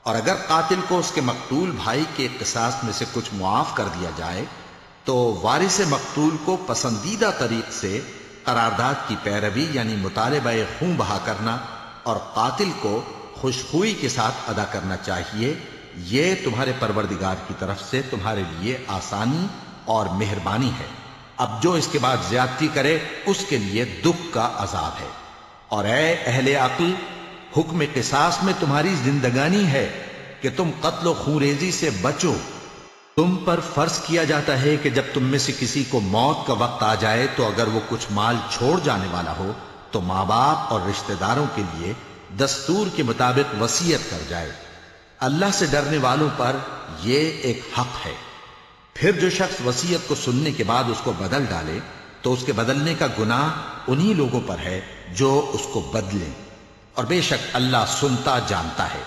और अगर कातिल को उसके मकतूल भाई के किसास में से कुछ मुआफ कर दिया जाए तो वारिस मकतूल को पसंदीदा तरीक से करारदाद की पैरवी यानी मुतालबा खून बहा करना और कातिल को खुशखुई के साथ अदा करना चाहिए। ये तुम्हारे परवरदिगार की तरफ से तुम्हारे लिए आसानी और मेहरबानी है। अब जो इसके बाद ज्यादती करे उसके लिए दुख का अजाब है। और ए अहले अक्ल, हुक्म किसास में तुम्हारी जिंदगानी है कि तुम कत्ल खूरेजी से बचो। तुम पर फर्ज किया जाता है कि जब तुम में से किसी को मौत का वक्त आ जाए तो अगर वो कुछ माल छोड़ जाने वाला हो तो माँ बाप और रिश्तेदारों के लिए दस्तूर के मुताबिक वसीयत कर जाए। अल्लाह से डरने वालों पर यह एक हक है। फिर जो शख्स वसीयत को सुनने के बाद उसको बदल डाले तो उसके बदलने का गुनाह उन्हीं लोगों पर है जो उसको बदलें, और बेशक अल्लाह सुनता जानता है।